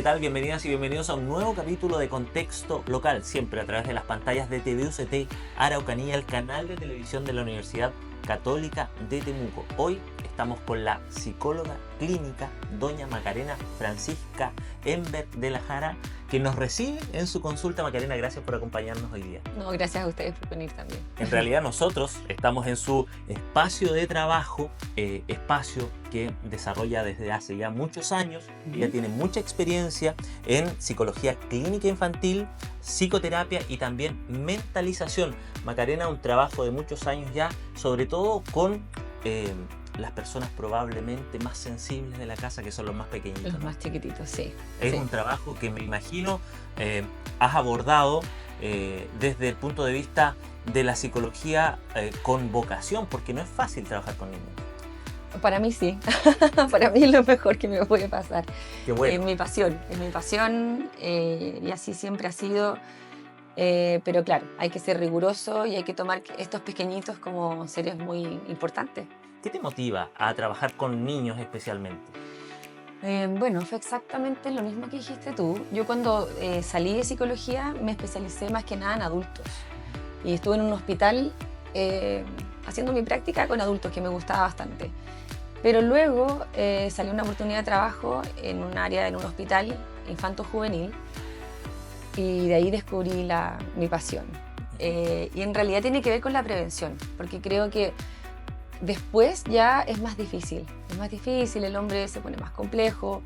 tal? Bienvenidas y bienvenidos a un nuevo capítulo de Contexto Local, siempre a través de las pantallas de TVUCT Araucanía, el canal de televisión de la Universidad Católica de Temuco. Hoy estamos con la psicóloga clínica doña Macarena Francisca Enver de la Jara, que nos recibe en su consulta. Macarena, gracias por acompañarnos hoy día. No, gracias a ustedes por venir también. En realidad nosotros estamos en su espacio de trabajo, espacio que desarrolla desde hace ya muchos años. Ella tiene mucha experiencia en psicología clínica infantil, psicoterapia y también mentalización. Macarena, un trabajo de muchos años ya, sobre todo con las personas probablemente más sensibles de la casa, que son los más pequeñitos, Los ¿no? más chiquititos, sí. Es Sí. un trabajo que me imagino has abordado desde el punto de vista de la psicología con vocación, porque no es fácil trabajar con niños. Para mí sí. Para mí es lo mejor que me puede pasar. Qué bueno. Es mi pasión y así siempre ha sido. Pero claro, hay que ser riguroso y hay que tomar estos pequeñitos como seres muy importantes. ¿Qué te motiva a trabajar con niños especialmente? Bueno, fue exactamente lo mismo que dijiste tú. Yo cuando salí de psicología me especialicé más que nada en adultos. Y estuve en un hospital haciendo mi práctica con adultos, que me gustaba bastante. Pero luego salió una oportunidad de trabajo en un área, en un hospital infanto-juvenil, y de ahí descubrí mi pasión. Y en realidad tiene que ver con la prevención, porque creo que después ya es más difícil. Es más difícil, el hombre se pone más complejo.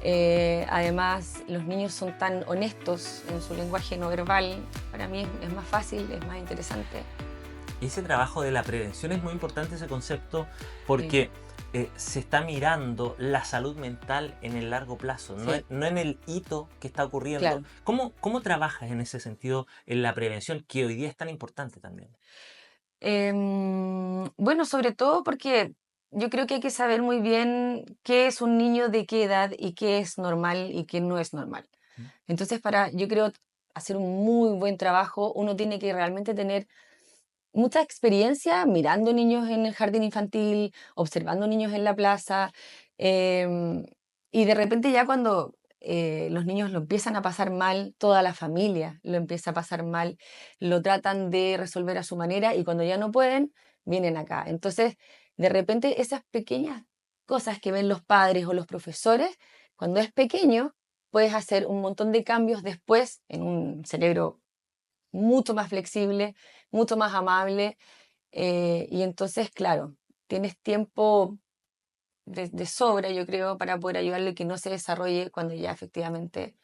Además, los niños son tan honestos en su lenguaje no verbal. Para mí es más fácil, es más interesante. Y ese trabajo de la prevención es muy importante, ese concepto, porque se está mirando la salud mental en el largo plazo, Sí. no en el hito que está ocurriendo. Claro. ¿Cómo trabajas en ese sentido, en la prevención, que hoy día es tan importante también? Bueno, sobre todo porque yo creo que hay que saber muy bien qué es un niño de qué edad y qué es normal y qué no es normal. ¿Mm? Entonces, para, yo creo, hacer un muy buen trabajo, uno tiene que realmente tener mucha experiencia mirando niños en el jardín infantil, observando niños en la plaza, em, y de repente ya cuando los niños lo empiezan a pasar mal, toda la familia lo empieza a pasar mal, lo tratan de resolver a su manera y cuando ya no pueden, vienen acá. Entonces, de repente esas pequeñas cosas que ven los padres o los profesores, cuando es pequeño, puedes hacer un montón de cambios después en un cerebro mucho más flexible, mucho más amable, y entonces, claro, tienes tiempo de sobra, yo creo, para poder ayudarle que no se desarrolle cuando ya efectivamente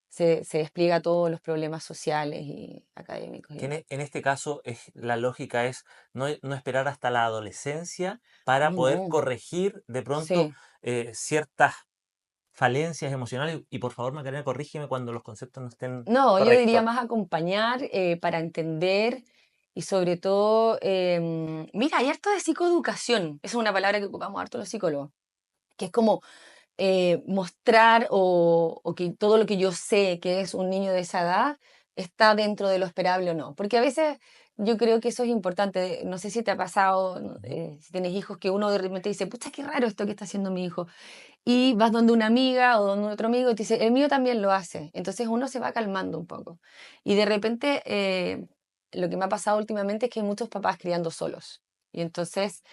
se despliega todos los problemas sociales y académicos y Que demás. en este caso la lógica es no esperar hasta la adolescencia para No, poder no, corregir de pronto sí. ciertas falencias emocionales. Y por favor, Macarena, corrígeme cuando los conceptos no estén No, yo diría correctos. más acompañar para entender y sobre todo, mira, hay harto de psicoeducación, esa es una palabra que ocupamos harto los psicólogos, que es como mostrar o que todo lo que yo sé que es un niño de esa edad está dentro de lo esperable o no. Porque a veces yo creo que eso es importante. No sé si te ha pasado, no, Ujú. si tienes hijos, que uno de repente dice, pucha, qué raro esto que está haciendo mi hijo. Y vas donde una amiga o donde otro amigo y te dice, el mío también lo hace. Entonces uno se va calmando un poco. Y de repente lo que me ha pasado últimamente es que hay muchos papás criando solos. Y entonces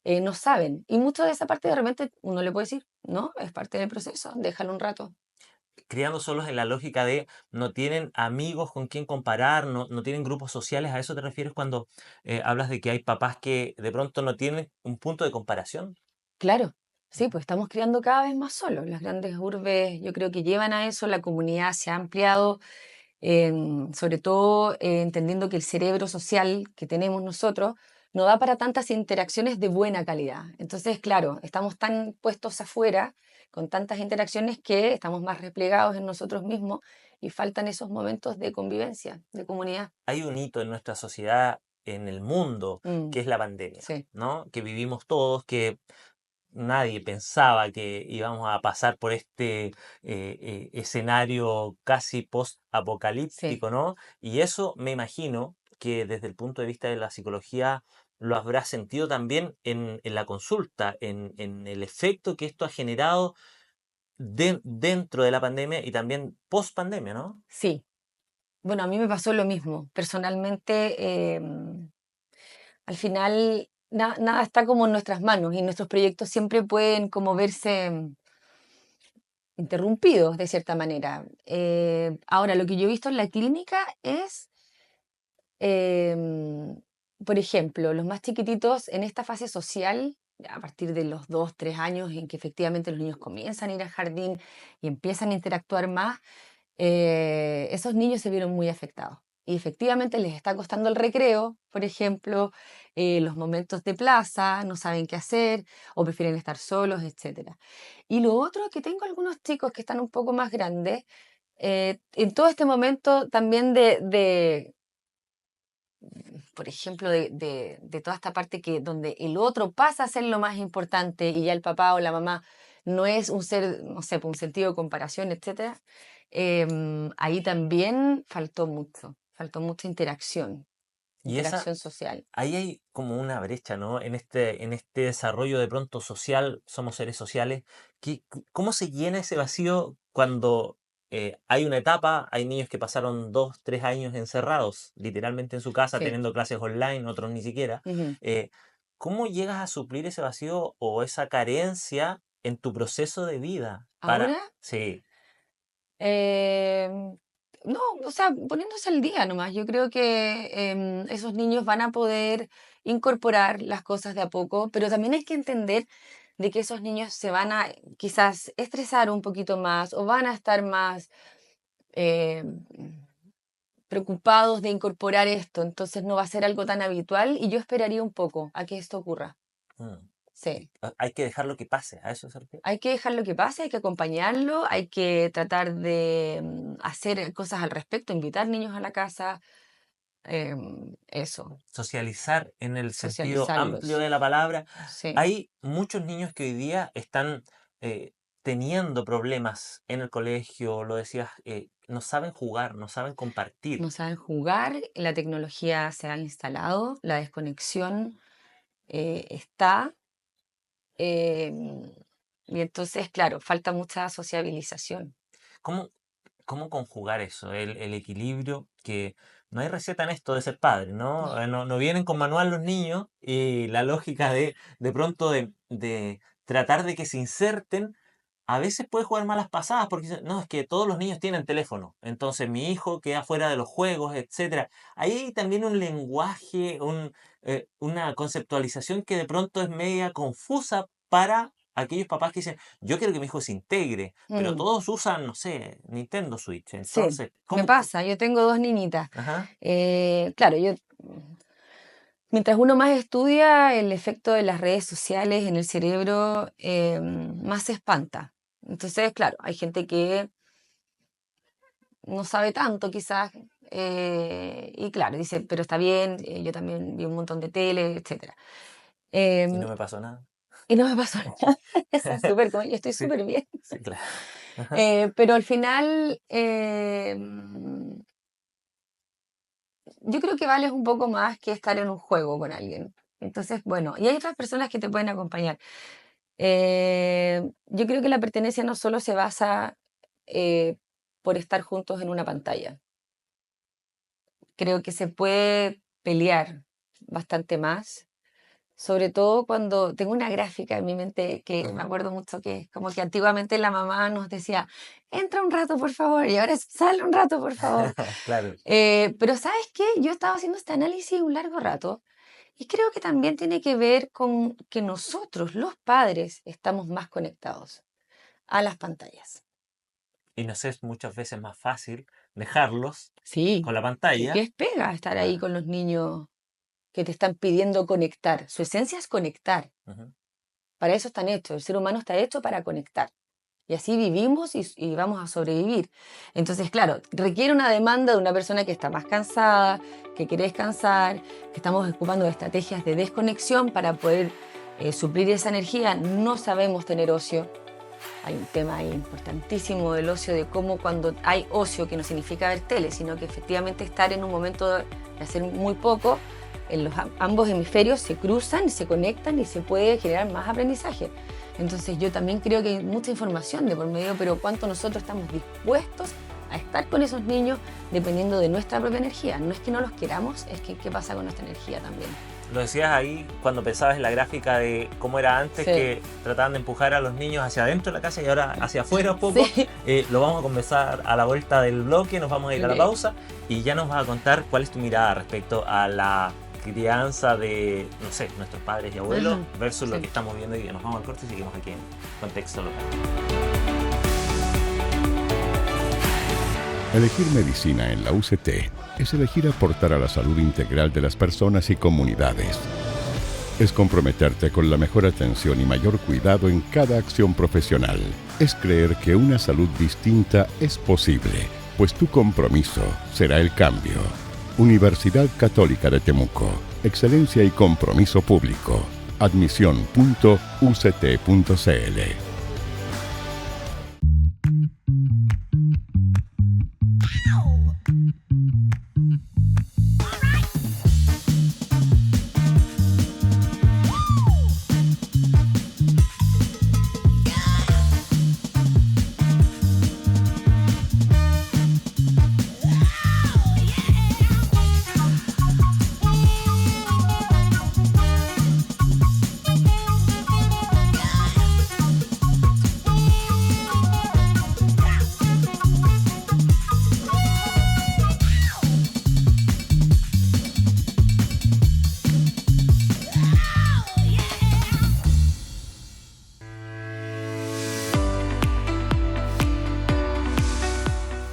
no saben. Y mucho de esa parte de repente uno le puede decir, no, es parte del proceso, déjalo un rato. Criando solos en la lógica de no tienen amigos con quien comparar, no tienen grupos sociales. ¿A eso te refieres cuando hablas de que hay papás que de pronto no tienen un punto de comparación? Claro, sí, Ujú. pues estamos criando cada vez más solos. Las grandes urbes yo creo que llevan a eso, la comunidad se ha ampliado, sobre todo entendiendo que el cerebro social que tenemos nosotros no da para tantas interacciones de buena calidad. Entonces, claro, estamos tan puestos afuera con tantas interacciones que estamos más replegados en nosotros mismos y faltan esos momentos de convivencia, de comunidad. Hay un hito en nuestra sociedad, en el mundo, Mm, que es la pandemia, sí, ¿no? Que vivimos todos, que nadie pensaba que íbamos a pasar por este escenario casi sí. post-apocalíptico, ¿no? Y eso me imagino que desde el punto de vista de la psicología lo habrás sentido también en la consulta, en el efecto que esto ha generado dentro de la pandemia y también post pandemia, ¿no? Sí. Bueno, a mí me pasó lo mismo. Personalmente, al final, nada está como en nuestras manos y nuestros proyectos siempre pueden como verse interrumpidos de cierta manera. Ahora, lo que yo he visto en la clínica es, em, por ejemplo, los más chiquititos en esta fase social, a partir de los 2, 3 años, en que efectivamente los niños comienzan a ir al jardín y empiezan a interactuar más, esos niños se vieron muy afectados. Y efectivamente les está costando el recreo, por ejemplo, los momentos de plaza, no saben qué hacer o prefieren estar solos, etcétera. Y lo otro, que tengo algunos chicos que están un poco más grandes, en todo este momento también por ejemplo, de toda esta parte que donde el otro pasa a ser lo más importante y ya el papá o la mamá no es un ser, no sé, pues, un sentido de comparación, etcétera, ahí también faltó mucha interacción, Y esa, interacción social. ahí hay como una brecha, ¿no? En este desarrollo de pronto social, somos seres sociales. ¿Cómo se llena ese vacío cuando hay una etapa, hay niños que pasaron 2, 3 años encerrados, literalmente en su casa, Sí. teniendo clases online, otros ni siquiera? Ujú. eh, ¿Cómo llegas a suplir ese vacío o esa carencia en tu proceso de vida? Ahora, Sí. em, no, o sea, poniéndose al día nomás. Yo creo que esos niños van a poder incorporar las cosas de a poco, pero también hay que entender de que esos niños se van a quizás estresar un poquito más o van a estar más eh, preocupados de incorporar esto, entonces no va a ser algo tan habitual y yo esperaría un poco a que esto ocurra. Mm. Sí. Hay que dejarlo que pase, a eso se refiere. Hay que dejarlo que pase, hay que acompañarlo, hay que tratar de hacer cosas al respecto, invitar niños a la casa, eso, Socializar en el sentido amplio socializarlos. de la palabra. Sí, Hay muchos niños que hoy día están teniendo problemas en el colegio, lo decías, no saben jugar, no saben compartir. no saben jugar, la tecnología se ha instalado, la desconexión está. em, y entonces, claro, falta mucha sociabilización. ¿Cómo, cómo conjugar eso? El equilibrio, que no hay receta en esto de ser padre, ¿no? No vienen con manual los niños y la lógica de pronto de tratar de que se inserten. A veces puede jugar malas pasadas porque dice, no, es que todos los niños tienen teléfono, entonces mi hijo queda fuera de los juegos, etcétera. Ahí hay también un lenguaje, una conceptualización que de pronto es media confusa para aquellos papás que dicen, yo quiero que mi hijo se integre, pero Mm, todos usan, no sé, Nintendo Switch. sí, Entonces, me ¿cómo? pasa, yo tengo dos niñitas. Ajá. Claro, mientras uno más estudia el efecto de las redes sociales en el cerebro, más se espanta. Entonces, claro, hay gente que no sabe tanto quizás, y claro, dice, pero está bien, yo también vi un montón de tele, etcétera. Y Em, no me pasó nada. y no me pasó nada. Eso es súper, yo estoy Sí, súper bien. sí, claro. Ajá. Pero al final, yo creo que vales un poco más que estar en un juego con alguien. Entonces, bueno, y hay otras personas que te pueden acompañar. Yo creo que la pertenencia no solo se basa eh, por estar juntos en una pantalla. Creo que se puede pelear bastante más, sobre todo cuando tengo una gráfica en mi mente que me acuerdo mucho que es como que antiguamente la mamá nos decía, entra un rato por favor, y ahora es, sale un rato por favor. Claro. Pero ¿sabes qué? Yo estaba haciendo este análisis un largo rato y creo que también tiene que ver con que nosotros, los padres, estamos más conectados a las pantallas. Y nos es muchas veces más fácil dejarlos Sí, con la que pantalla. es pega estar ahí Claro. con los niños que te están pidiendo conectar. Su esencia es conectar. Ujú. Para eso están hechos. El ser humano está hecho para conectar. Y así vivimos y vamos a sobrevivir. Entonces, claro, requiere una demanda de una persona que está más cansada, que quiere descansar, que estamos ocupando estrategias de desconexión para poder suplir esa energía. No sabemos tener ocio. Hay un tema ahí importantísimo del ocio, de cómo cuando hay ocio, que no significa ver tele, sino que efectivamente estar en un momento de hacer muy poco, en ambos hemisferios se cruzan, se conectan y se puede generar más aprendizaje. Entonces yo también creo que hay mucha información de por medio, pero cuánto nosotros estamos dispuestos a estar con esos niños dependiendo de nuestra propia energía. No es que no los queramos, es que qué pasa con nuestra energía también. Lo decías ahí cuando pensabas en la gráfica de cómo era antes, Sí. que trataban de empujar a los niños hacia adentro de la casa y ahora hacia afuera un poco. Sí. Lo vamos a conversar a la vuelta del bloque, nos vamos a ir a la Ok. pausa y ya nos vas a contar cuál es tu mirada respecto a la crianza de, no sé, nuestros padres y abuelos Ajá, versus lo sí. que estamos viendo hoy día. Nos vamos al corte y seguimos aquí en Contexto Local. Elegir medicina en la UCT es elegir aportar a la salud integral de las personas y comunidades. Es comprometerte con la mejor atención y mayor cuidado en cada acción profesional. Es creer que una salud distinta es posible, pues tu compromiso será el cambio. Universidad Católica de Temuco. Excelencia y compromiso público. Admisión.uct.cl.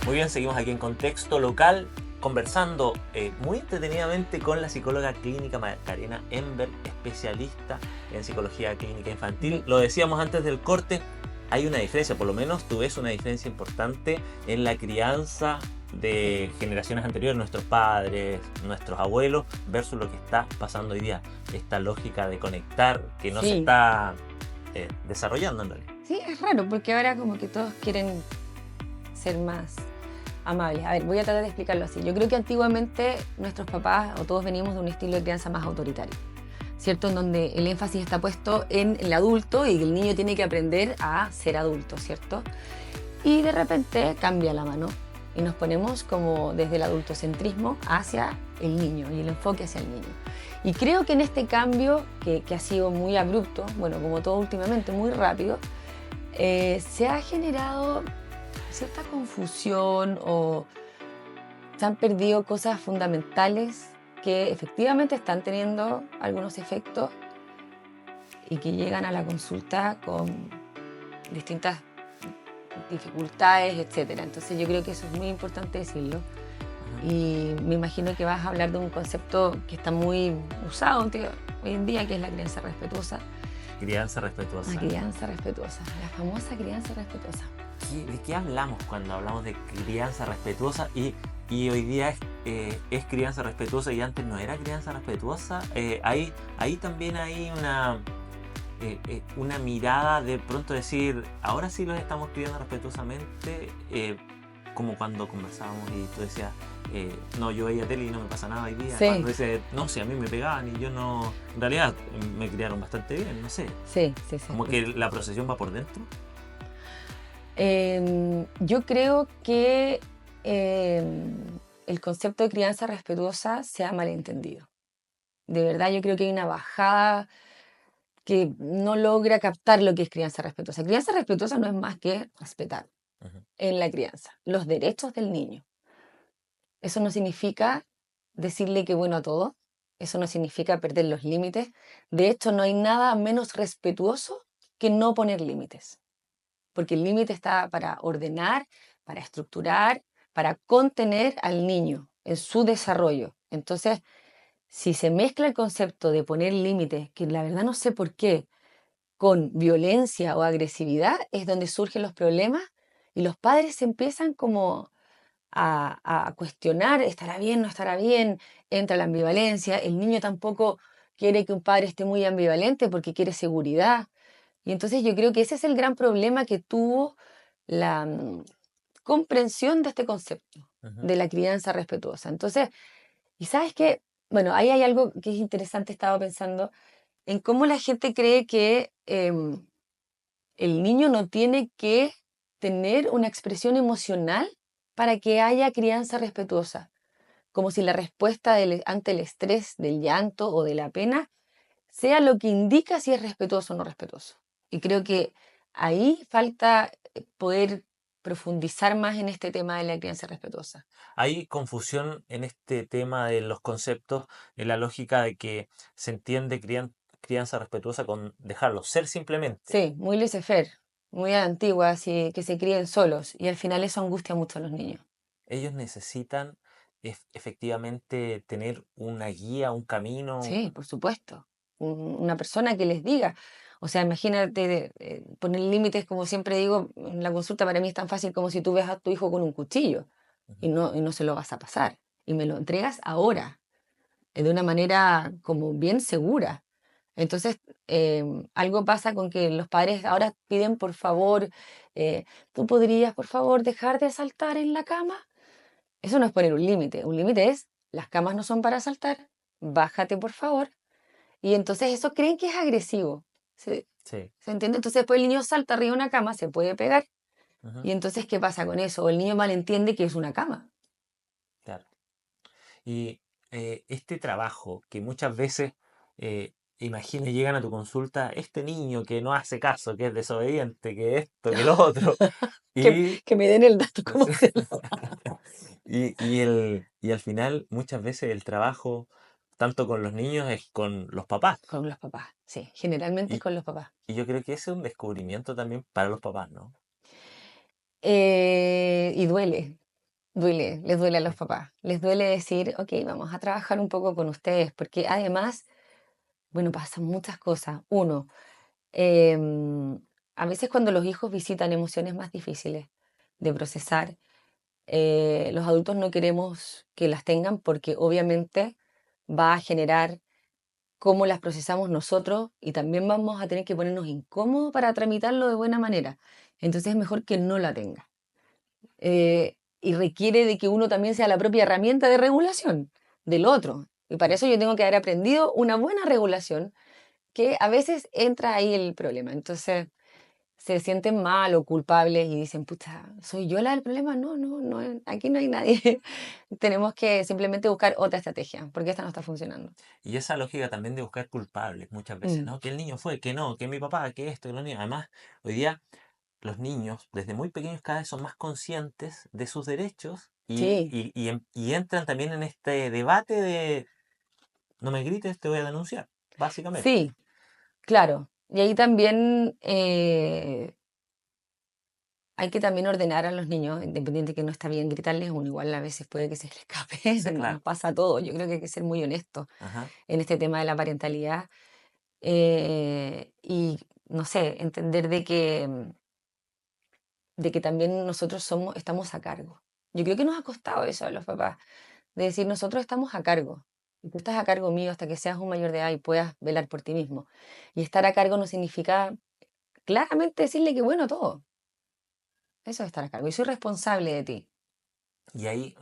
Muy bien, seguimos aquí en Contexto Local conversando muy entretenidamente con la psicóloga clínica Macarena Enberg, especialista en psicología clínica infantil. Lo decíamos antes del corte, hay una diferencia, por lo menos tú ves una diferencia importante en la crianza de generaciones anteriores, nuestros padres, nuestros abuelos, versus lo que está pasando hoy día. Esta lógica de conectar que no se Sí. está desarrollando en realidad. Sí, es raro porque ahora como que todos quieren ser más amables. A ver, voy a tratar de explicarlo así. Yo creo que antiguamente nuestros papás o todos venimos de un estilo de crianza más autoritario, ¿cierto? En donde el énfasis está puesto en el adulto y el niño tiene que aprender a ser adulto, ¿cierto? Y de repente cambia la mano y nos ponemos como desde el adultocentrismo hacia el niño y el enfoque hacia el niño. Y creo que en este cambio, que ha sido muy abrupto, bueno, como todo últimamente, muy rápido, se ha generado cierta confusión o se han perdido cosas fundamentales que efectivamente están teniendo algunos efectos y que llegan a la consulta con distintas dificultades, etc. Entonces yo creo que eso es muy importante decirlo. Y me imagino que vas a hablar de un concepto que está muy usado hoy en día, que es la crianza respetuosa. Crianza respetuosa. La crianza respetuosa, la famosa crianza respetuosa. ¿De qué hablamos cuando hablamos de crianza respetuosa? Y hoy día es crianza respetuosa y antes no era crianza respetuosa. Ahí también hay una mirada de pronto decir, ahora sí los estamos criando respetuosamente, como cuando conversábamos y tú decías, no, yo veía tele y no me pasa nada hoy día. Sí. Cuando dice, no, si a mí me pegaban y yo no, en realidad me criaron bastante bien, no sé. Sí, sí, sí. Como que la procesión va por dentro. Yo creo que el concepto de crianza respetuosa se ha malentendido. De verdad, yo creo que hay una bajada que no logra captar lo que es crianza respetuosa. Crianza respetuosa no es más que respetar Ujú. en la crianza los derechos del niño. Eso no significa decirle que bueno a todo. Eso no significa perder los límites. De hecho, no hay nada menos respetuoso que no poner límites. Porque el límite está para ordenar, para estructurar, para contener al niño en su desarrollo. Entonces, si se mezcla el concepto de poner límites, que la verdad no sé por qué, con violencia o agresividad, es donde surgen los problemas y los padres se empiezan como a cuestionar, ¿estará bien, no estará bien? Entra la ambivalencia, el niño tampoco quiere que un padre esté muy ambivalente porque quiere seguridad. Y entonces yo creo que ese es el gran problema que tuvo la comprensión de este concepto, Ujú. de la crianza respetuosa. Entonces, y sabes qué, bueno, ahí hay algo que es interesante, estaba pensando en cómo la gente cree que el niño no tiene que tener una expresión emocional para que haya crianza respetuosa, como si la respuesta ante el estrés, del llanto o de la pena sea lo que indica si es respetuoso o no respetuoso. Y creo que ahí falta poder profundizar más en este tema de la crianza respetuosa. Hay confusión en este tema de los conceptos, en la lógica de que se entiende crianza respetuosa con dejarlos ser simplemente. Sí, muy laissez-faire, muy antigua, así que se críen solos. Y al final eso angustia mucho a los niños. Ellos necesitan efectivamente tener una guía, un camino. Sí, por supuesto. Una persona que les diga. O sea, imagínate poner límites, como siempre digo, en la consulta para mí es tan fácil como si tú ves a tu hijo con un cuchillo Ujú. y no se lo vas a pasar. Y me lo entregas ahora, de una manera como bien segura. Entonces, algo pasa con que los padres ahora piden, por favor, ¿tú podrías, por favor, dejar de saltar en la cama? Eso no es poner un límite. Un límite es, las camas no son para saltar, bájate, por favor. Y entonces eso creen que es agresivo. ¿Se, Sí. se entiende? Entonces después el niño salta arriba de una cama, se puede pegar. Ujú. Y entonces, ¿qué pasa con eso? O el niño malentiende que es una cama. Claro. Y este trabajo que muchas veces, imagina, llegan a tu consulta, este niño que no hace caso, que es desobediente, que esto, que lo otro, Que, y, que me den el dato, ¿cómo hacerlo? y al final muchas veces el trabajo, tanto con los niños, es con los papás. Con los papás, sí. Generalmente es Y, con los papás. y yo creo que ese es un descubrimiento también para los papás, ¿no? Y duele, les duele a los Sí. papás. Les duele decir, ok, vamos a trabajar un poco con ustedes, porque además, bueno, pasan muchas cosas. Uno, em, a veces cuando los hijos visitan emociones más difíciles de procesar, los adultos no queremos que las tengan porque obviamente va a generar cómo las procesamos nosotros y también vamos a tener que ponernos incómodos para tramitarlo de buena manera. Entonces es mejor que no la tenga. Y requiere de que uno también sea la propia herramienta de regulación del otro. Y para Sí. eso yo tengo que haber aprendido una buena regulación, que a veces entra ahí el problema. Entonces se sienten mal o culpables y dicen, pucha, ¿soy yo la del problema? No, no, no, aquí no hay nadie. Tenemos que simplemente buscar otra estrategia, porque esta no está funcionando. Y esa lógica también de buscar culpables muchas veces, Mm, ¿no? Que el niño fue, que no, que mi papá, que esto, que lo niño. Además, hoy día los niños, desde muy pequeños, cada vez son más conscientes de sus derechos sí, y entran también en este debate de no me grites, te voy a denunciar, básicamente. sí, claro. Y ahí también hay que también ordenar a los niños, independiente que no está bien gritarles, uno igual a veces puede que se les escape, Sí, nos claro. pasa a todos. Yo creo que hay que ser muy honesto Ajá. en este tema de la parentalidad y, no sé, entender de que también nosotros estamos a cargo. Yo creo que nos ha costado eso a los papás, de decir nosotros estamos a cargo. Y tú estás a cargo mío hasta que seas un mayor de edad y puedas velar por ti mismo. Y estar a cargo no significa claramente decirle que bueno todo. Eso es estar a cargo. Y soy responsable de ti. Y hay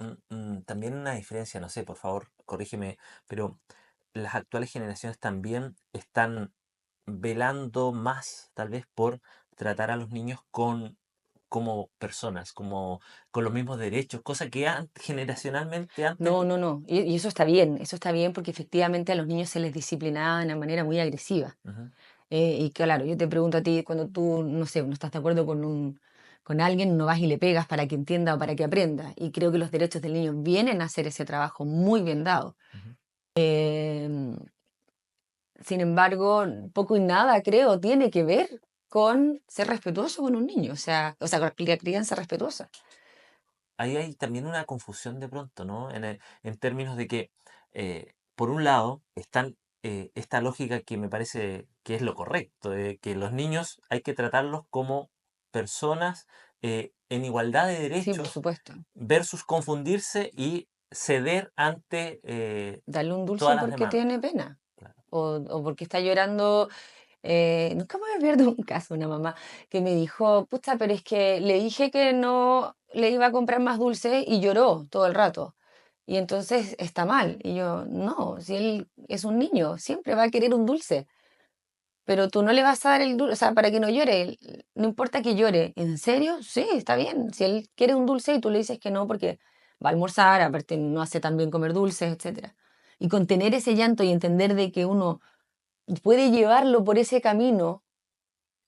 también una diferencia, no sé, por favor, corrígeme, pero las actuales generaciones también están velando más, tal vez, por tratar a los niños como personas, como con los mismos derechos, cosa que generacionalmente antes. No, no, no. Y eso está bien porque efectivamente a los niños se les disciplinaba de una manera muy agresiva. Ujú. Y claro, yo te pregunto a ti, cuando tú, no sé, no estás de acuerdo con alguien, no vas y le pegas para que entienda o para que aprenda. Y creo que los derechos del niño vienen a hacer ese trabajo muy bien dado. Ujú. Em, Sin embargo, poco y nada, creo, tiene que ver con ser respetuoso con un niño, o sea, con la crianza respetuosa. Ahí hay también una confusión de pronto, ¿no? En términos de que, por un lado, están esta lógica que me parece que es lo correcto, de que los niños hay que tratarlos como personas en igualdad de Sí, por derechos supuesto. versus confundirse y ceder ante Darle un dulce todas las porque demandas. tiene pena Claro. o porque está llorando. Nunca me voy a olvidar de un caso, una mamá que me dijo, pucha, pero es que le dije que no le iba a comprar más dulce y lloró todo el rato. Y entonces está mal. Y yo, no, si él es un niño, siempre va a querer un dulce. pero tú no le vas a dar el dulce, o sea, para que no llore, no importa que llore. ¿En serio? Sí, está bien. Si él quiere un dulce y tú le dices que no porque va a almorzar, aparte no hace tan bien comer dulces, etcétera. Y contener ese llanto y entender de que uno puede llevarlo por ese camino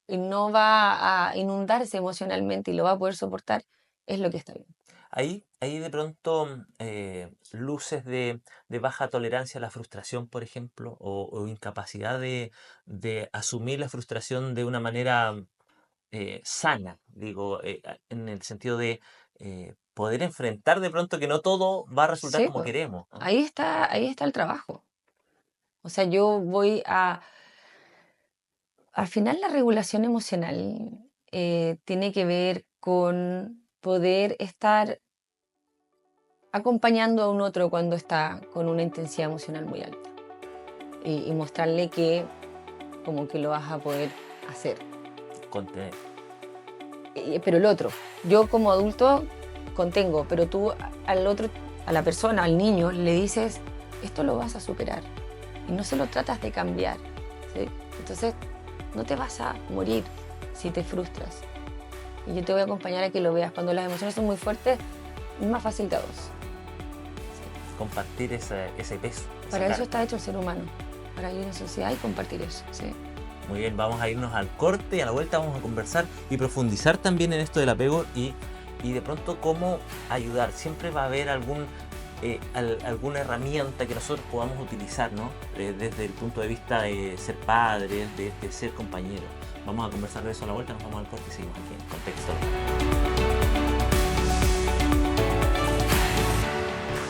y no va a inundarse emocionalmente y lo va a poder soportar, es lo que está bien. Ahí de pronto luces de baja tolerancia a la frustración, por ejemplo, o incapacidad de asumir la frustración de una manera sana, digo, en el sentido de poder enfrentar de pronto que no todo va a resultar Sí, como pues, queremos, ¿no? ahí está el trabajo. O sea, yo voy a... Al final la regulación emocional tiene que ver con poder estar acompañando a un otro cuando está con una intensidad emocional muy alta y mostrarle que como que lo vas a poder hacer. Contener. Pero el otro, yo como adulto contengo, pero tú al otro, a la persona, al niño, le dices, esto lo vas a superar y no se lo tratas de cambiar, ¿sí? Entonces no te vas a morir si te frustras. Y yo te voy a acompañar a que lo veas. Cuando las emociones son muy fuertes, es más fácil de a dos. Compartir ese peso. Para esa eso carga. está hecho el ser humano, para vivir en sociedad y compartir eso. ¿Sí? Muy bien, vamos a irnos al corte y a la vuelta vamos a conversar y profundizar también en esto del apego y de pronto cómo ayudar. Siempre va a haber alguna herramienta que nosotros podamos utilizar, ¿no? Desde el punto de vista de ser padres, de ser compañeros. Vamos a conversar de eso a la vuelta, nos vamos al corte y seguimos aquí en Contexto.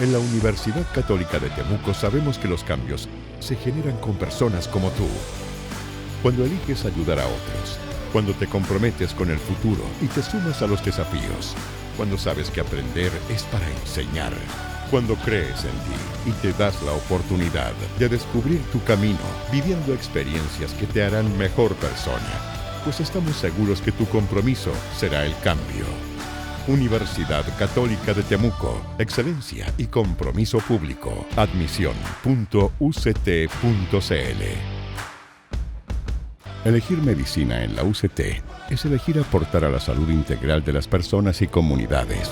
En la Universidad Católica de Temuco sabemos que los cambios se generan con personas como tú. Cuando eliges ayudar a otros, cuando te comprometes con el futuro y te sumas a los desafíos, cuando sabes que aprender es para enseñar, cuando crees en ti y te das la oportunidad de descubrir tu camino, viviendo experiencias que te harán mejor persona, pues estamos seguros que tu compromiso será el cambio. Universidad Católica de Temuco, excelencia y compromiso público. Admisión.uct.cl. Elegir medicina en la UCT es elegir aportar a la salud integral de las personas y comunidades.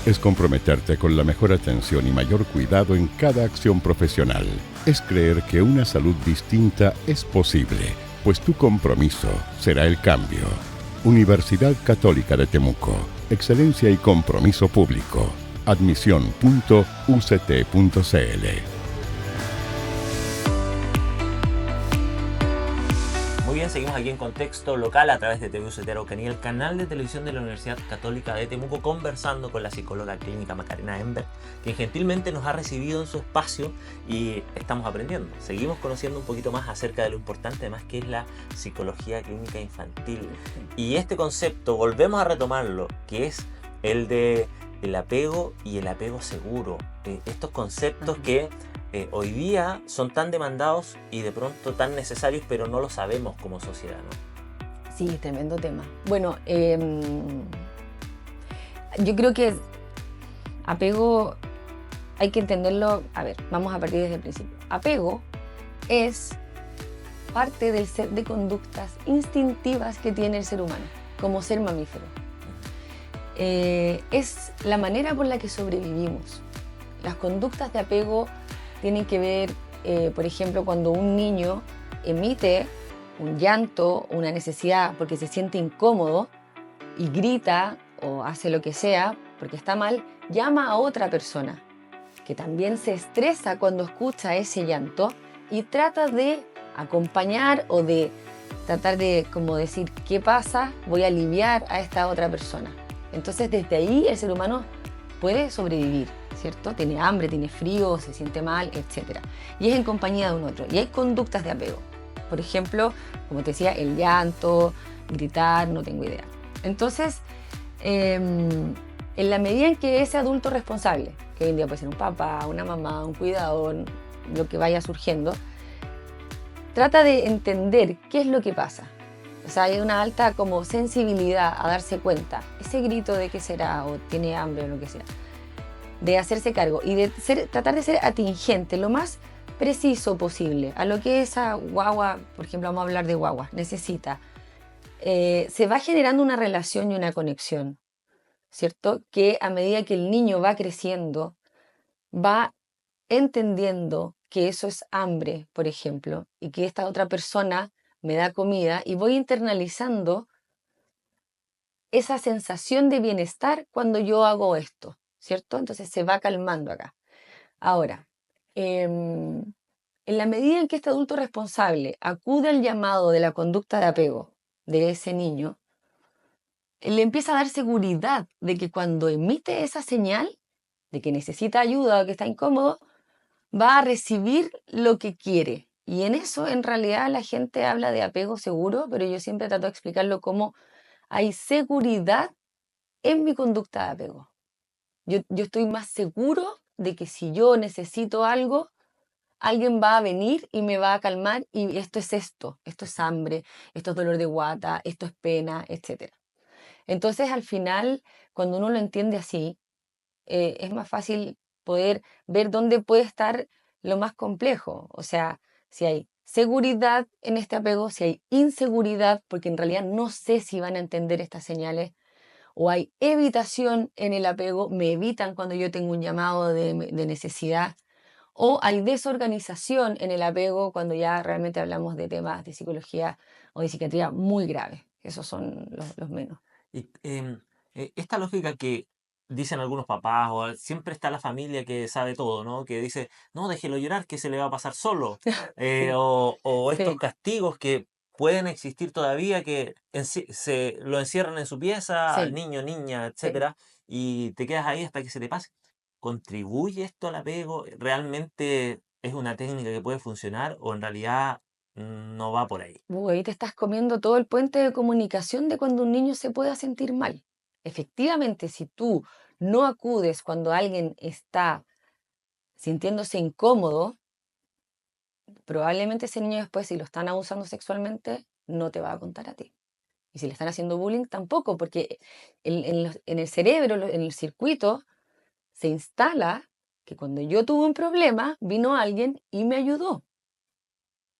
Es comprometerte con la mejor atención y mayor cuidado en cada acción profesional. Es creer que una salud distinta es posible, pues tu compromiso será el cambio. Universidad Católica de Temuco, excelencia y compromiso público. Admisión.uct.cl. Muy bien, seguimos aquí en Contexto Local a través de TV UCT Araucanía, el canal de televisión de la Universidad Católica de Temuco, conversando con la psicóloga clínica Macarena Ember, quien gentilmente nos ha recibido en su espacio y estamos aprendiendo. Seguimos conociendo un poquito más acerca de lo importante además que es la psicología clínica infantil. Y este concepto, volvemos a retomarlo, que es el de el apego y el apego seguro. Estos conceptos que hoy día son tan demandados y de pronto tan necesarios, pero no lo sabemos como sociedad, ¿no? Sí, tremendo tema. Bueno, yo creo que apego hay que entenderlo. A ver, vamos a partir desde el principio. Apego es parte del set de conductas instintivas que tiene el ser humano, como ser mamífero. Es la manera por la que sobrevivimos. Las conductas de apego tienen que ver, por ejemplo, cuando un niño emite un llanto, una necesidad porque se siente incómodo y grita o hace lo que sea porque está mal, llama a otra persona que también se estresa cuando escucha ese llanto y trata de acompañar o de tratar de como decir, ¿qué pasa? Voy a aliviar a esta otra persona. Entonces desde ahí el ser humano puede sobrevivir, ¿cierto? Tiene hambre, tiene frío, se siente mal, etc. Y es en compañía de un otro. Y hay conductas de apego. Por ejemplo, como te decía, el llanto, gritar, no tengo idea. Entonces, en la medida en que ese adulto responsable, que hoy en día puede ser un papá, una mamá, un cuidador, lo que vaya surgiendo, trata de entender qué es lo que pasa. O sea, hay una alta como sensibilidad a darse cuenta, ese grito de qué será o tiene hambre o lo que sea, de hacerse cargo y de tratar de ser atingente, lo más preciso posible a lo que esa guagua, por ejemplo, vamos a hablar de guaguas, necesita, se va generando una relación y una conexión, ¿cierto? Que a medida que el niño va creciendo, va entendiendo que eso es hambre, por ejemplo, y que esta otra persona me da comida y voy internalizando esa sensación de bienestar cuando yo hago esto, ¿cierto? Entonces se va calmando acá. Ahora, en la medida en que este adulto responsable acude al llamado de la conducta de apego de ese niño, le empieza a dar seguridad de que cuando emite esa señal de que necesita ayuda o que está incómodo, va a recibir lo que quiere. Y en eso, en realidad, la gente habla de apego seguro, pero yo siempre trato de explicarlo como hay seguridad en mi conducta de apego. Yo estoy más seguro de que si yo necesito algo, alguien va a venir y me va a calmar y esto es hambre, esto es dolor de guata, esto es pena, etc. Entonces, al final, cuando uno lo entiende así, es más fácil poder ver dónde puede estar lo más complejo. O sea, si hay seguridad en este apego, si hay inseguridad, porque en realidad no sé si van a entender estas señales, o hay evitación en el apego, me evitan cuando yo tengo un llamado de necesidad, o hay desorganización en el apego cuando ya realmente hablamos de temas de psicología o de psiquiatría muy graves. Esos son los menos. Y esta lógica que dicen algunos papás, o siempre está la familia que sabe todo, ¿no? Que dice, no, déjelo llorar, que se le va a pasar solo. Sí, O estos sí, castigos que pueden existir todavía, que se lo encierran en su pieza, al sí, niño, niña, sí. etcétera, y te quedas ahí hasta que se te pase. ¿Contribuye esto al apego? ¿Realmente es una técnica que puede funcionar o en realidad no va por ahí? Ahí te estás comiendo todo el puente de comunicación de cuando un niño se pueda sentir mal. Efectivamente, si tú no acudes cuando alguien está sintiéndose incómodo, probablemente ese niño después, si lo están abusando sexualmente, no te va a contar a ti. Y si le están haciendo bullying, tampoco, porque en el cerebro, en el circuito, se instala que cuando yo tuve un problema, vino alguien y me ayudó.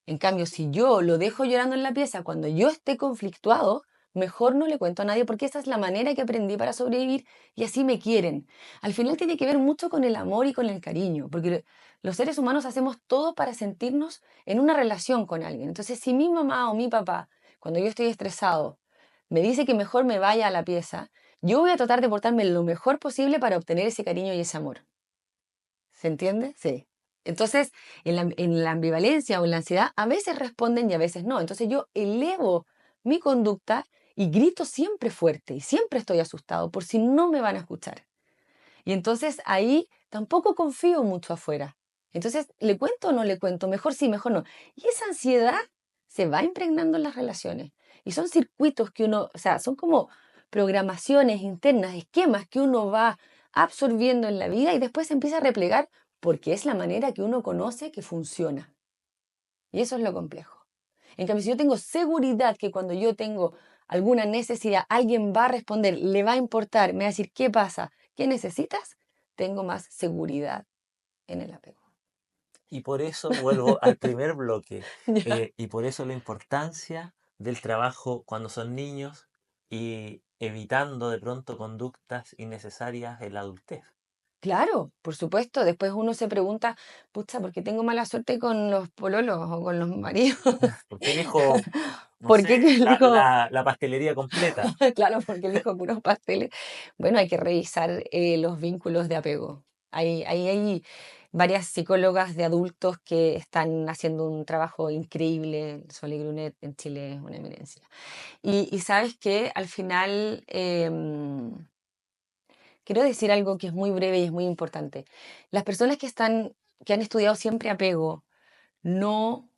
En cambio, si yo lo dejo llorando en la pieza cuando yo esté conflictuado, mejor no le cuento a nadie porque esa es la manera que aprendí para sobrevivir y así me quieren. Al final tiene que ver mucho con el amor y con el cariño, porque los seres humanos hacemos todo para sentirnos en una relación con alguien. Entonces, si mi mamá o mi papá, cuando yo estoy estresado, me dice que mejor me vaya a la pieza, yo voy a tratar de portarme lo mejor posible para obtener ese cariño y ese amor. ¿Se entiende? Sí. Entonces, en la ambivalencia o en la ansiedad, a veces responden y a veces no. Entonces yo elevo mi conducta y grito siempre fuerte y siempre estoy asustado por si no me van a escuchar. Y entonces ahí tampoco confío mucho afuera. Entonces, ¿le cuento o no le cuento? Mejor sí, mejor no. Y esa ansiedad se va impregnando en las relaciones. Y son circuitos que uno, o sea, son como programaciones internas, esquemas que uno va absorbiendo en la vida y después se empieza a replegar porque es la manera que uno conoce que funciona. Y eso es lo complejo. En cambio, si yo tengo seguridad que cuando yo tengo alguna necesidad, alguien va a responder, le va a importar, me va a decir, ¿qué pasa? ¿Qué necesitas? Tengo más seguridad en el apego. Y por eso vuelvo al primer bloque. Ya. Y por eso la importancia del trabajo cuando son niños y evitando de pronto conductas innecesarias en la adultez. Claro, por supuesto. Después uno se pregunta, pucha, ¿por qué tengo mala suerte con los pololos o con los maridos? Porque elijo, no ¿Por qué sé, que elijo? la pastelería completa. Claro, porque elijo puros pasteles. Bueno, hay que revisar los vínculos de apego. Hay varias psicólogas de adultos que están haciendo un trabajo increíble. Soli Grunet en Chile es una eminencia. Y sabes que al final quiero decir algo que es muy breve y es muy importante. Las personas que han estudiado siempre apego, no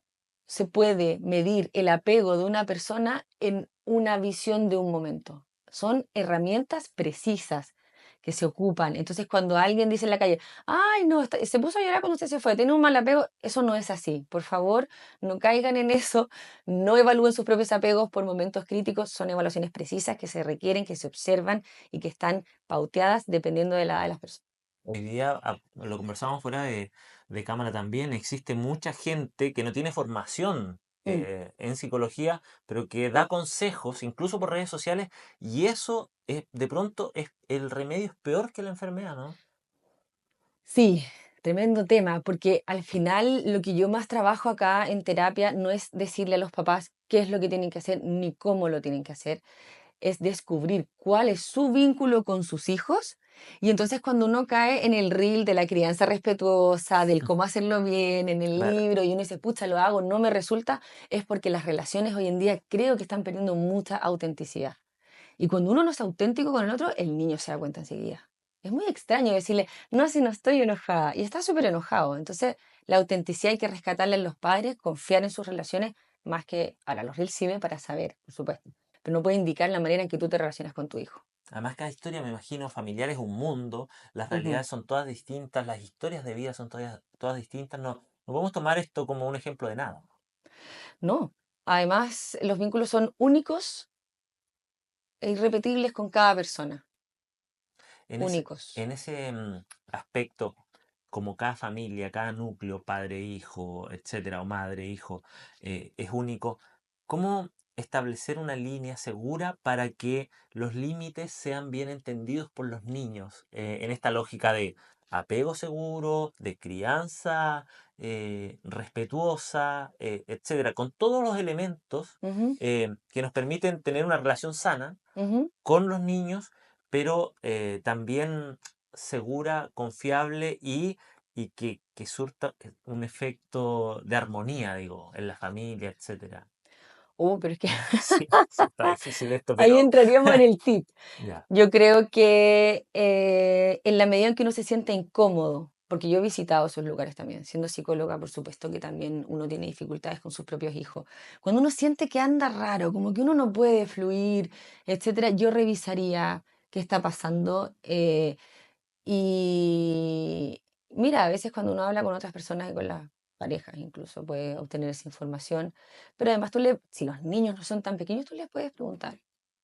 se puede medir el apego de una persona en una visión de un momento. Son herramientas precisas que se ocupan. Entonces, cuando alguien dice en la calle, ay, no, se puso a llorar cuando usted se fue, tiene un mal apego, eso no es así. Por favor, no caigan en eso, no evalúen sus propios apegos por momentos críticos, son evaluaciones precisas que se requieren, que se observan y que están pauteadas dependiendo de la edad de las personas. Hoy día, lo conversamos fuera de cámara también, existe mucha gente que no tiene formación Mm. en psicología, pero que da consejos, incluso por redes sociales, y eso de pronto el remedio es peor que la enfermedad, ¿no? Sí, tremendo tema, porque al final lo que yo más trabajo acá en terapia no es decirle a los papás qué es lo que tienen que hacer ni cómo lo tienen que hacer, es descubrir cuál es su vínculo con sus hijos. Y entonces cuando uno cae en el reel de la crianza respetuosa, del cómo hacerlo bien, en el Claro. libro, y uno dice, pucha, lo hago, no me resulta, es porque las relaciones hoy en día creo que están perdiendo mucha autenticidad. Y cuando uno no es auténtico con el otro, el niño se da cuenta enseguida. Es muy extraño decirle, no, si no estoy enojada, y está súper enojado. Entonces, la autenticidad hay que rescatarla en los padres, confiar en sus relaciones, más que, ahora los reels sirven para saber, por supuesto, pero no puede indicar la manera en que tú te relacionas con tu hijo. Además, cada historia, me imagino, familiar es un mundo, las Ujú. realidades son todas distintas, las historias de vida son todas distintas, no, no podemos tomar esto como un ejemplo de nada. No, además, los vínculos son únicos e irrepetibles con cada persona, En ese, únicos. en ese aspecto, como cada familia, cada núcleo, padre, hijo, etcétera, o madre, hijo, es único, ¿cómo establecer una línea segura para que los límites sean bien entendidos por los niños? En esta lógica de apego seguro, de crianza respetuosa, etcétera, con todos los elementos Ujú, que nos permiten tener una relación sana ujú. con los niños, pero también segura, confiable y que surta un efecto de armonía, digo, en la familia, etcétera. Pero es que Sí, sí, está difícil esto, ahí pero entraríamos en el tip. ya. Yo creo que en la medida en que uno se siente incómodo, porque yo he visitado esos lugares también, siendo psicóloga, por supuesto que también uno tiene dificultades con sus propios hijos. Cuando uno siente que anda raro, como que uno no puede fluir, etcétera, yo revisaría qué está pasando. Y mira, a veces cuando uno habla con otras personas y con las parejas incluso puede obtener esa información, pero además si los niños no son tan pequeños, tú les puedes preguntar,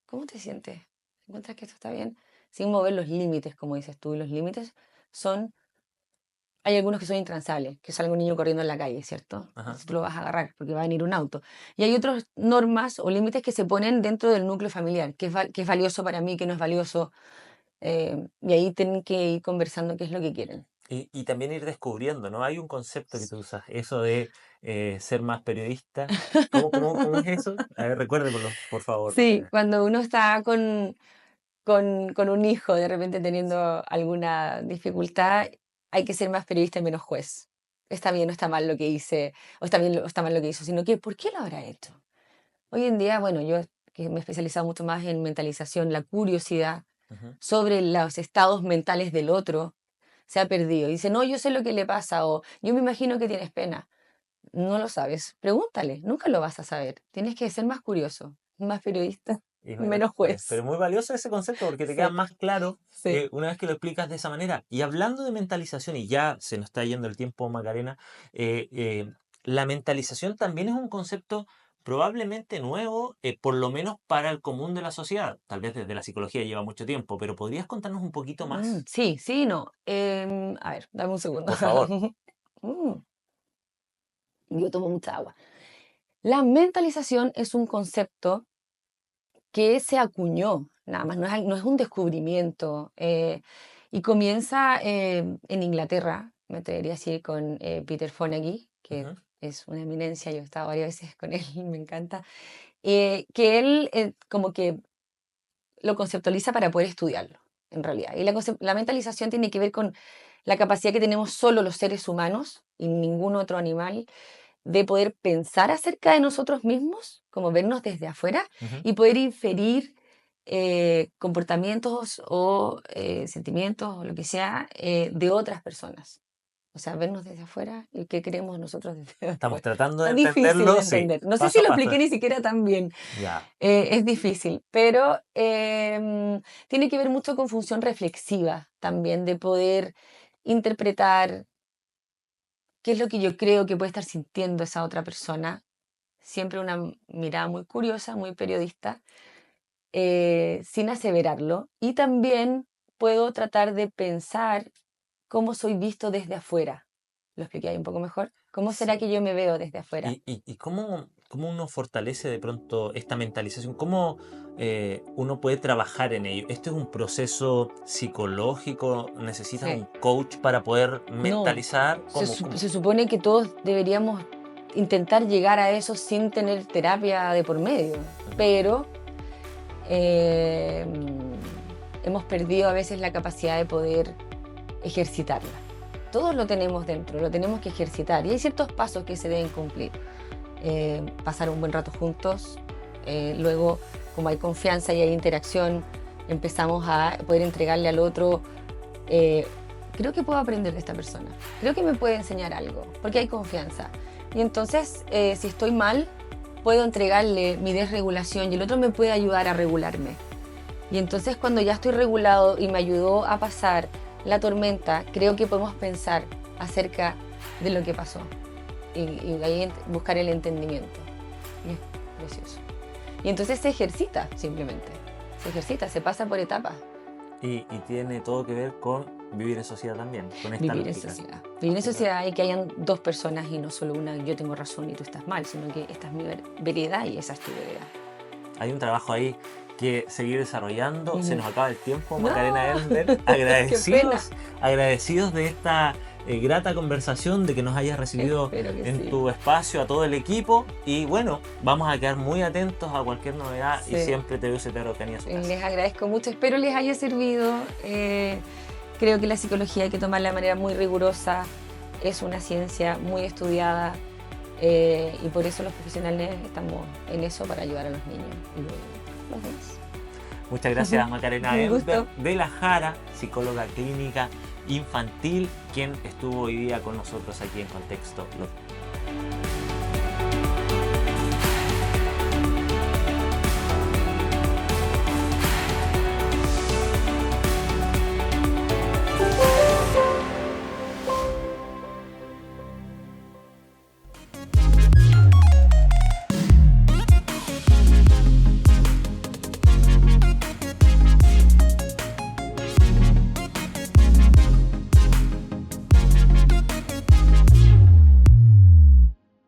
¿cómo te sientes? ¿Encuentras que esto está bien? Sin mover los límites, como dices tú, y los límites son, hay algunos que son intransables, que salga un niño corriendo en la calle, ¿cierto? Ajá. Si tú lo vas a agarrar porque va a venir un auto. Y hay otras normas o límites que se ponen dentro del núcleo familiar, que es valioso para mí, que no es valioso, y ahí tienen que ir conversando qué es lo que quieren. Y también ir descubriendo, ¿no? Hay un concepto que tú usas, eso de ser más periodista. ¿Cómo es eso? A ver, recuérdemelo, por favor. Sí, cuando uno está con un hijo de repente teniendo alguna dificultad, hay que ser más periodista y menos juez. Está bien, no está mal lo que hice, o está bien, o está mal lo que hizo, sino que ¿por qué lo habrá hecho? Hoy en día, bueno, yo que me he especializado mucho más en mentalización, la curiosidad Ujú. sobre los estados mentales del otro se ha perdido. Dice, no, yo sé lo que le pasa, o yo me imagino que tienes pena. No lo sabes. Pregúntale, nunca lo vas a saber. Tienes que ser más curioso, más periodista, Y menos menos juez. Pero juez. muy valioso ese concepto porque te queda Sí, más claro sí. una vez que lo explicas de esa manera. Y hablando de mentalización, y ya se nos está yendo el tiempo, Macarena, la mentalización también es un concepto probablemente nuevo, por lo menos para el común de la sociedad. Tal vez desde la psicología lleva mucho tiempo, pero ¿podrías contarnos un poquito más? Sí, sí, no. A ver, dame un segundo. Por favor. Mm, yo tomo mucha agua. La mentalización es un concepto que se acuñó, nada más, no es un descubrimiento. Y comienza en Inglaterra, me atrevería a decir, con Peter Fonagy, que Ujú, es una eminencia, yo he estado varias veces con él, me encanta. Que él como que lo conceptualiza para poder estudiarlo, en realidad. Y la mentalización tiene que ver con la capacidad que tenemos solo los seres humanos y ningún otro animal de poder pensar acerca de nosotros mismos, como vernos desde afuera ujú. y poder inferir comportamientos o sentimientos o lo que sea de otras personas. O sea, vernos desde afuera y qué creemos nosotros desde Estamos afuera. tratando de Tan difícil de entenderlo, sí, entender. No sé si paso a lo paso. expliqué ni siquiera tan bien. Ya. Es difícil, pero tiene que ver mucho con función reflexiva también, de poder interpretar qué es lo que yo creo que puede estar sintiendo esa otra persona. Siempre una mirada muy curiosa, muy periodista, sin aseverarlo. Y también puedo tratar de pensar cómo soy visto desde afuera. ¿Lo expliqué ahí un poco mejor? ¿Cómo será Sí. que yo me veo desde afuera? ¿Y cómo uno fortalece de pronto esta mentalización? ¿Cómo uno puede trabajar en ello? ¿Esto es un proceso psicológico? ¿Necesitas Sí. un coach para poder No, mentalizar? se supone que todos deberíamos intentar llegar a eso sin tener terapia de por medio, pero hemos perdido a veces la capacidad de poder ejercitarla. Todos lo tenemos dentro, lo tenemos que ejercitar y hay ciertos pasos que se deben cumplir. Pasar un buen rato juntos, luego como hay confianza y hay interacción, empezamos a poder entregarle al otro, creo que puedo aprender de esta persona, creo que me puede enseñar algo, porque hay confianza. Y entonces, si estoy mal, puedo entregarle mi desregulación y el otro me puede ayudar a regularme. Y entonces cuando ya estoy regulado y me ayudó a pasar la tormenta, creo que podemos pensar acerca de lo que pasó y ahí buscar el entendimiento. Y es precioso. Y entonces se ejercita simplemente, se ejercita, se pasa por etapas. Y tiene todo que ver con vivir en sociedad también, con esta Vivir en lógica. sociedad. Vivir en sociedad y que hayan dos personas y no solo una, yo tengo razón y tú estás mal, sino que esta es mi vereda y esa es tu vereda. Hay un trabajo ahí que seguir desarrollando. Se nos acaba el tiempo, No. Macarena Ender. Agradecidos de esta grata conversación, de que nos hayas recibido Espero que en sí. tu espacio, a todo el equipo. Y bueno, vamos a quedar muy atentos a cualquier novedad y Sí. siempre TVUCT Araucanía a su casa. Les agradezco mucho, espero les haya servido. Creo que la psicología hay que tomarla de manera muy rigurosa, es una ciencia muy estudiada y por eso los profesionales estamos en eso para ayudar a los niños y luego los demás. Muchas gracias, Macarena Un Ender gusto. de la Jara, psicóloga clínica infantil, quien estuvo hoy día con nosotros aquí en Contexto Local.